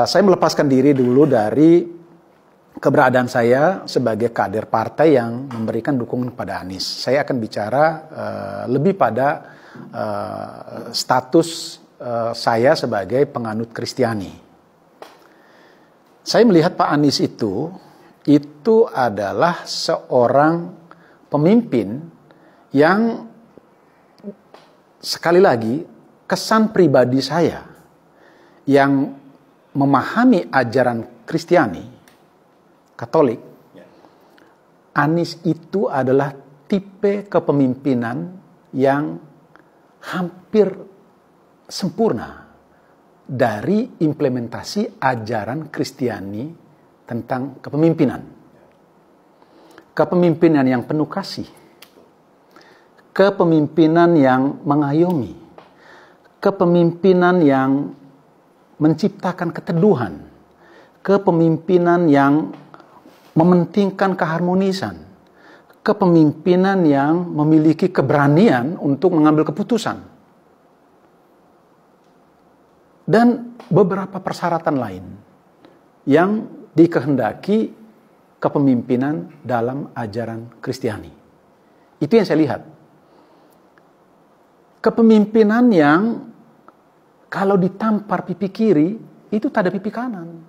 Saya melepaskan diri dulu dari keberadaan saya sebagai kader partai yang memberikan dukungan kepada Anies. Saya akan bicara lebih pada status saya sebagai penganut Kristiani. Saya melihat Pak Anies itu adalah seorang pemimpin yang sekali lagi kesan pribadi saya yang memahami ajaran Kristiani, Katolik, Anies itu adalah tipe kepemimpinan yang hampir sempurna dari implementasi ajaran Kristiani tentang kepemimpinan. Kepemimpinan yang penuh kasih, kepemimpinan yang mengayomi, kepemimpinan yang menciptakan keteduhan, kepemimpinan yang mementingkan keharmonisan, kepemimpinan yang memiliki keberanian untuk mengambil keputusan, dan beberapa persyaratan lain yang dikehendaki kepemimpinan dalam ajaran Kristiani. Itu yang saya lihat. Kepemimpinan yang kalau ditampar pipi kiri, itu tak ada pipi kanan.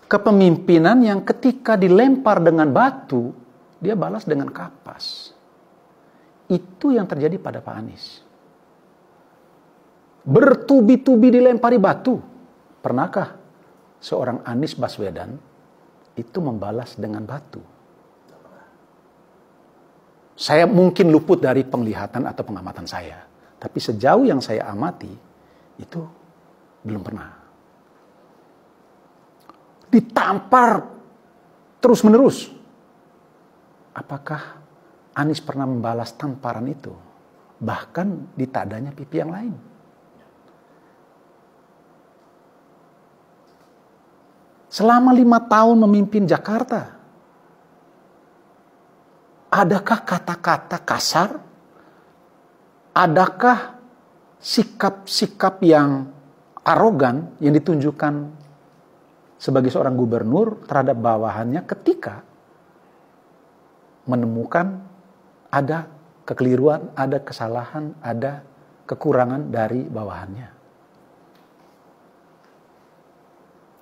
Kepemimpinan yang ketika dilempar dengan batu, dia balas dengan kapas. Itu yang terjadi pada Pak Anies. Bertubi-tubi dilempari batu. Pernahkah seorang Anies Baswedan itu membalas dengan batu? Saya mungkin luput dari penglihatan atau pengamatan saya. Tapi sejauh yang saya amati, itu belum pernah. Ditampar terus-menerus. Apakah Anies pernah membalas tamparan itu? Bahkan di tadanya pipi yang lain. Selama 5 tahun memimpin Jakarta, adakah kata-kata kasar? Adakah sikap-sikap yang arogan yang ditunjukkan sebagai seorang gubernur terhadap bawahannya ketika menemukan ada kekeliruan, ada kesalahan, ada kekurangan dari bawahannya?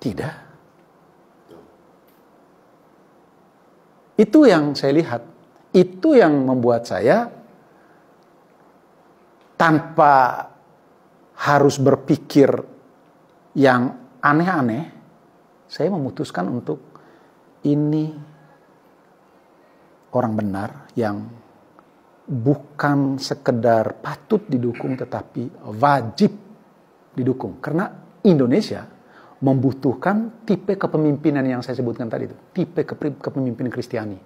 Tidak. Itu yang saya lihat. Itu yang membuat saya tanpa harus berpikir yang aneh-aneh, saya memutuskan untuk ini orang benar yang bukan sekedar patut didukung tetapi wajib didukung. Karena Indonesia membutuhkan tipe kepemimpinan yang saya sebutkan tadi itu. Tipe kepemimpinan Kristiani.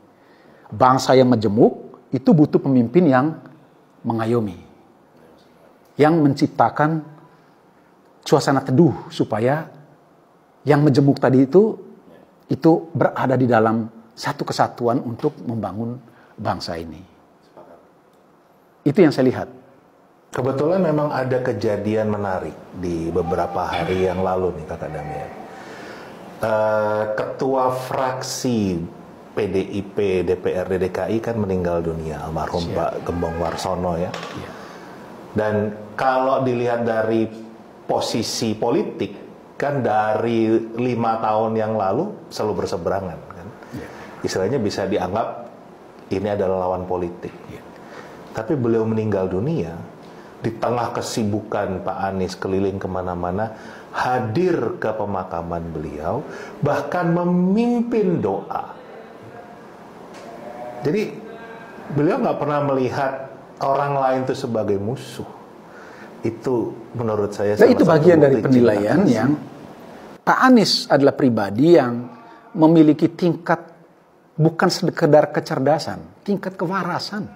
Bangsa yang majemuk itu butuh pemimpin yang mengayomi. Yang menciptakan suasana teduh supaya yang majemuk tadi itu berada di dalam satu kesatuan untuk membangun bangsa ini. Itu yang saya lihat. Kebetulan memang ada kejadian menarik di beberapa hari yang lalu nih Kakak Damian. Ketua fraksi PDIP DPRD DKI kan meninggal dunia, almarhum Pak Gembong Warsono ya. Dan kalau dilihat dari posisi politik kan dari 5 tahun yang lalu selalu berseberangan kan. Istilahnya bisa dianggap ini adalah lawan politik. Tapi beliau meninggal dunia di tengah kesibukan Pak Anies keliling kemana-mana, hadir ke pemakaman beliau, bahkan memimpin doa. Jadi beliau nggak pernah melihat orang lain itu sebagai musuh. Itu menurut saya. Nah, itu bagian dari penilaian yang Pak Anies adalah pribadi yang memiliki tingkat bukan sekedar kecerdasan, tingkat kewarasan.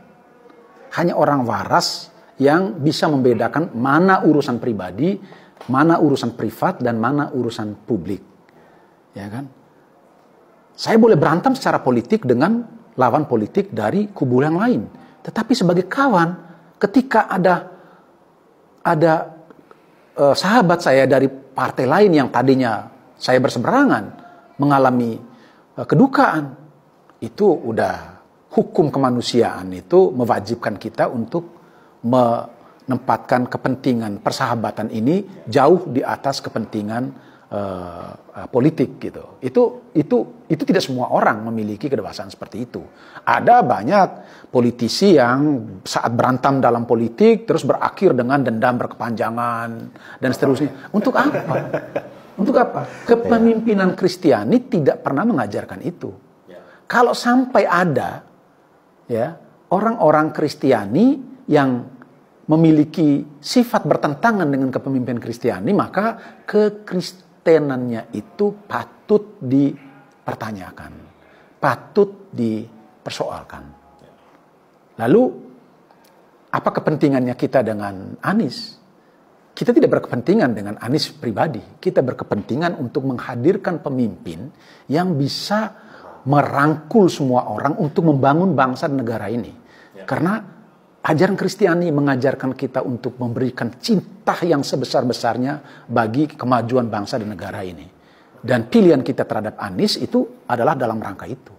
Hanya orang waras yang bisa membedakan mana urusan pribadi, mana urusan privat, dan mana urusan publik. Ya kan? Saya boleh berantem secara politik dengan lawan politik dari kubu yang lain. Tetapi sebagai kawan, ketika ada sahabat saya dari partai lain yang tadinya saya berseberangan mengalami kedukaan, itu udah hukum kemanusiaan itu mewajibkan kita untuk menempatkan kepentingan persahabatan ini jauh di atas kepentingan politik gitu. Itu tidak semua orang memiliki kedewasaan seperti itu. Ada banyak politisi yang saat berantam dalam politik terus berakhir dengan dendam berkepanjangan dan seterusnya. Untuk apa? Untuk apa? Kepemimpinan Kristiani tidak pernah mengajarkan itu. Kalau sampai ada ya orang-orang Kristiani yang memiliki sifat bertentangan dengan kepemimpinan Kristiani, maka kekristenannya itu patut dipertanyakan, patut dipersoalkan. Lalu apa kepentingannya kita dengan Anies? Kita tidak berkepentingan dengan Anies pribadi, kita berkepentingan untuk menghadirkan pemimpin yang bisa merangkul semua orang untuk membangun bangsa dan negara ini. Karena ajaran Kristiani mengajarkan kita untuk memberikan cinta yang sebesar-besarnya bagi kemajuan bangsa dan negara ini. Dan pilihan kita terhadap Anies itu adalah dalam rangka itu.